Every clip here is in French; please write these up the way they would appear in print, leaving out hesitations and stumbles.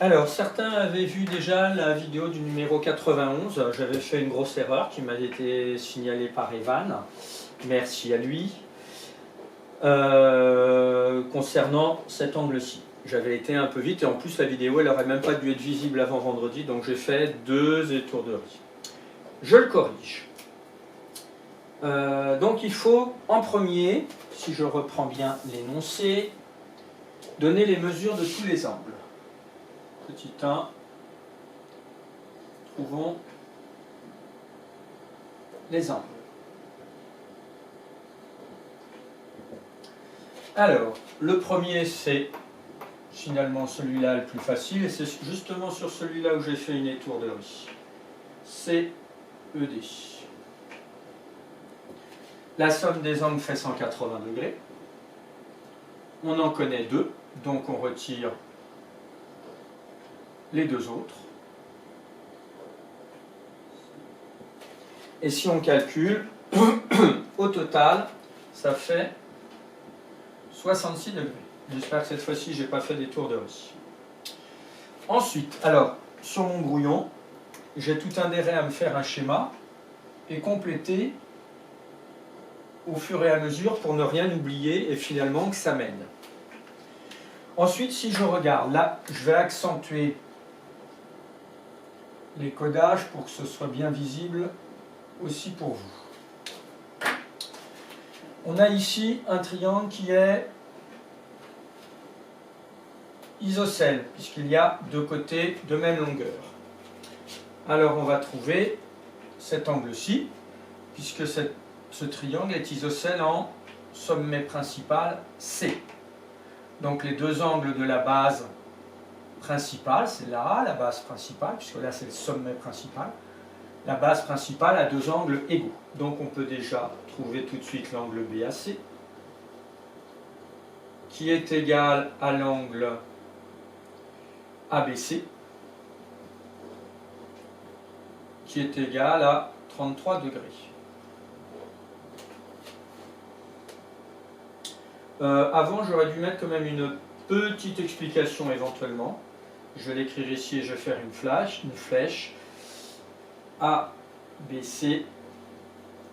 Alors, certains avaient vu déjà la vidéo du numéro 91. J'avais fait une grosse erreur qui m'a été signalée par Evan. Merci à lui. Concernant cet angle-ci. J'avais été un peu vite et en plus la vidéo elle n'aurait même pas dû être visible avant vendredi, donc j'ai fait 2 étourderies. Je le corrige. Donc il faut en premier, si je reprends bien l'énoncé, donner les mesures de tous les angles. Petit 1, trouvons les angles. Alors, le premier c'est finalement celui-là le plus facile, et c'est justement sur celui-là où j'ai fait une étourderie. CED. La somme des angles fait 180 degrés. On en connaît 2, donc on retire les 2 autres. Et si on calcule, au total, ça fait 66 degrés. J'espère que cette fois-ci, je n'ai pas fait d'étourderie. Ensuite, alors, sur mon brouillon, j'ai tout intérêt à me faire un schéma et compléter au fur et à mesure pour ne rien oublier et finalement que ça mène. Ensuite, si je regarde, là, je vais accentuer les codages pour que ce soit bien visible aussi pour vous. On a ici un triangle qui est isocèle, puisqu'il y a 2 côtés de même longueur. Alors on va trouver cet angle-ci, puisque ce triangle est isocèle en sommet principal C. Donc les 2 angles de la base principale, c'est là, la base principale, puisque là c'est le sommet principal. La base principale a 2 angles égaux. Donc on peut déjà trouver tout de suite l'angle BAC, qui est égal à l'angle ABC, qui est égal à 33 degrés. Avant, j'aurais dû mettre quand même une petite explication éventuellement. Je vais l'écrire ici et je vais faire une flèche. ABC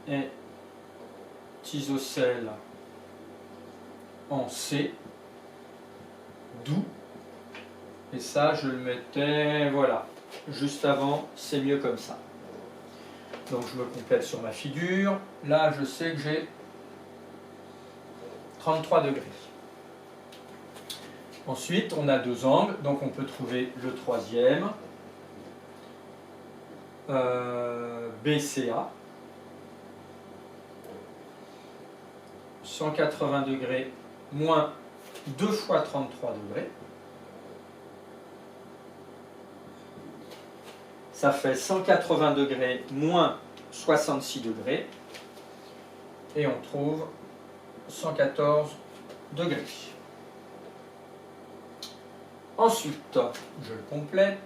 est isocèle en C, d'où, et ça je le mettais, voilà, juste avant, c'est mieux comme ça. Donc je me complète sur ma figure. Là, je sais que j'ai 33 degrés. Ensuite, on a 2 angles, donc on peut trouver le troisième. BCA. 180 degrés moins 2 fois 33 degrés. Ça fait 180 degrés moins 66 degrés. Et on trouve 114 degrés. Ensuite, je le complète.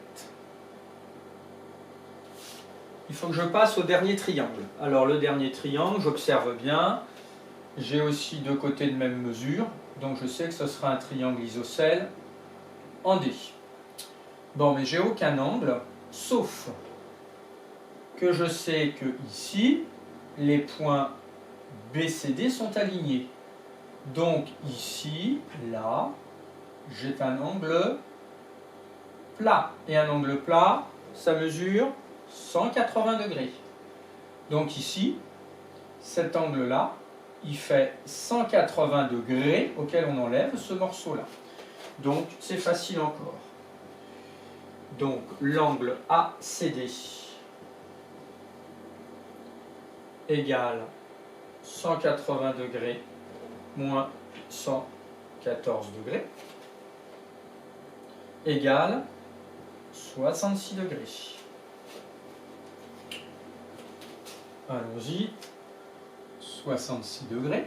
Il faut que je passe au dernier triangle. Alors le dernier triangle, j'observe bien. J'ai aussi 2 côtés de même mesure. Donc je sais que ce sera un triangle isocèle en D. Bon, mais j'ai aucun angle, sauf que je sais que ici, les points BCD sont alignés. Donc ici, là, j'ai un angle plat. Et un angle plat, ça mesure 180 degrés. Donc ici, cet angle-là, il fait 180 degrés auquel on enlève ce morceau-là. Donc c'est facile encore. Donc l'angle ACD égale 180 degrés moins 114 degrés égale 66 degrés. Allons-y. 66 degrés.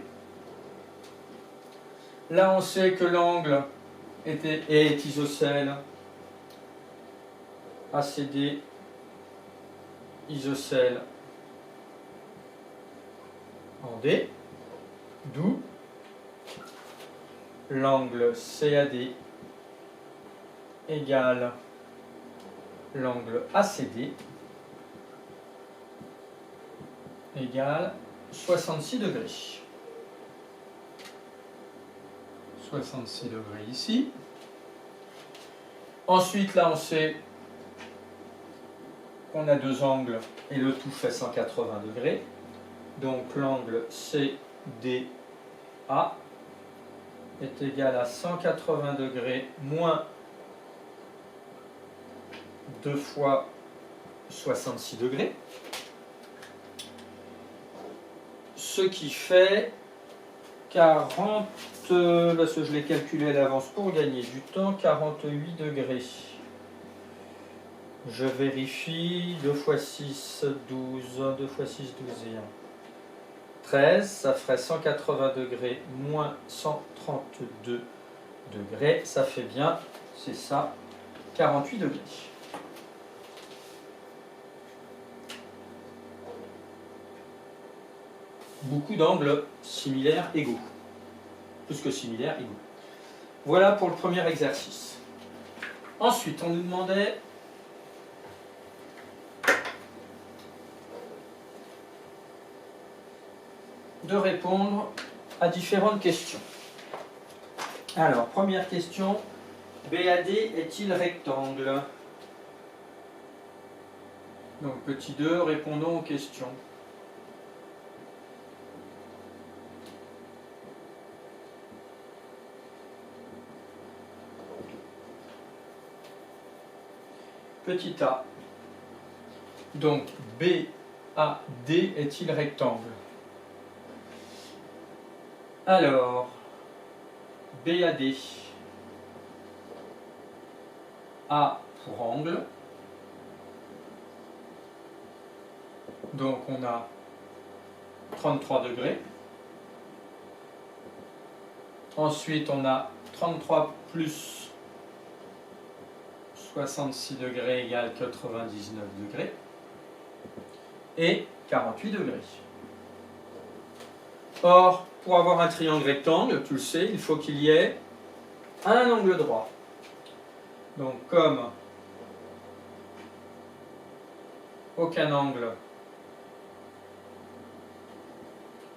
Là, on sait que l'angle est isocèle. ACD isocèle en D, d'où l'angle CAD égale l'angle ACD égale 66 degrés. 66 degrés ici. Ensuite, là, on sait qu'on a deux angles et le tout fait 180 degrés. Donc, l'angle CDA est égal à 180 degrés moins 2 fois 66 degrés. Ce qui fait 40, parce que je l'ai calculé à l'avance pour gagner du temps, 48 degrés. Je vérifie, 2 fois 6, 12, 2 fois 6, 12 et 1. 13, ça ferait 180 degrés moins 132 degrés. Ça fait bien, c'est ça, 48 degrés. Beaucoup d'angles similaires égaux. Plus que similaires, égaux. Voilà pour le premier exercice. Ensuite, on nous demandait de répondre à différentes questions. Alors, première question, BAD est-il rectangle? Donc, petit 2, répondons aux questions. Petit a. Donc, BAD est-il rectangle? Alors, BAD, A pour angle. Donc, on a 33 degrés. Ensuite, on a 33 plus 66 degrés égale 99 degrés. Et 48 degrés. Or, pour avoir un triangle rectangle, tu le sais, il faut qu'il y ait un angle droit. Donc, comme aucun angle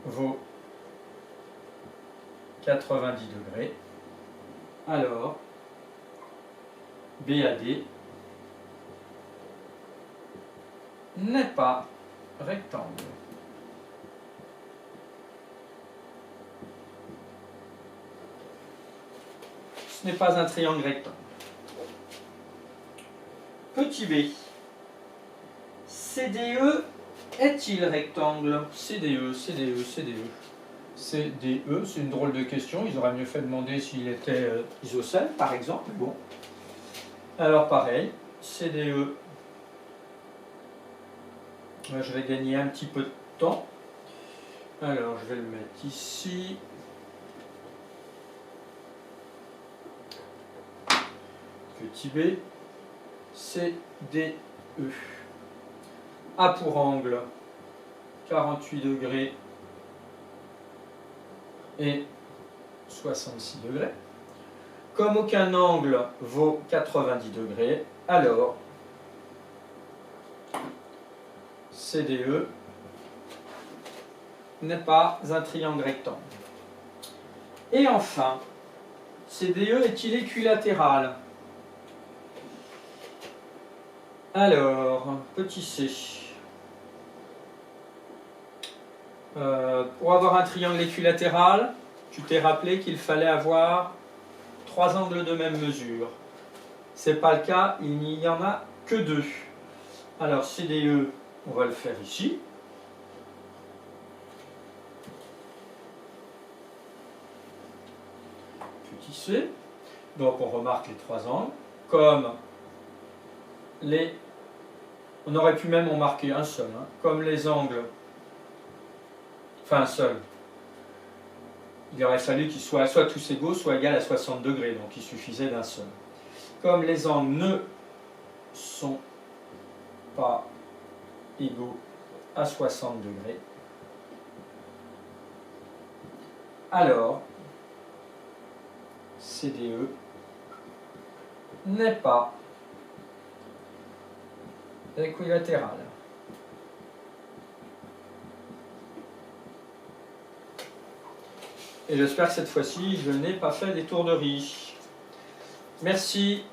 vaut 90 degrés, alors BAD n'est pas rectangle. Ce n'est pas un triangle rectangle. Petit b. CDE est-il rectangle? CDE, CDE, CDE. CDE, c'est une drôle de question. Ils auraient mieux fait demander s'il était isocèle, par exemple. Bon. Alors pareil, CDE. Je vais gagner un petit peu de temps. Alors je vais le mettre ici. Petit b. CDE. A pour angle 48 degrés et 66 degrés. Comme aucun angle vaut 90 degrés, alors CDE n'est pas un triangle rectangle. Et enfin, CDE est-il équilatéral? Alors, petit c. Pour avoir un triangle équilatéral, tu t'es rappelé qu'il fallait avoir 3 angles de même mesure. Ce n'est pas le cas, il n'y en a que 2. Alors CDE, on va le faire ici. Petit c. Donc on remarque les 3 angles. Comme on aurait pu même en marquer un seul. Comme les angles. Enfin un seul. Il aurait fallu qu'ils soient soit tous égaux, soit égaux à 60 degrés. Donc il suffisait d'un seul. Comme les angles ne sont pas égaux à 60 degrés, alors CDE n'est pas équilatéral. Et j'espère que cette fois-ci, je n'ai pas fait des tours de riz. Merci.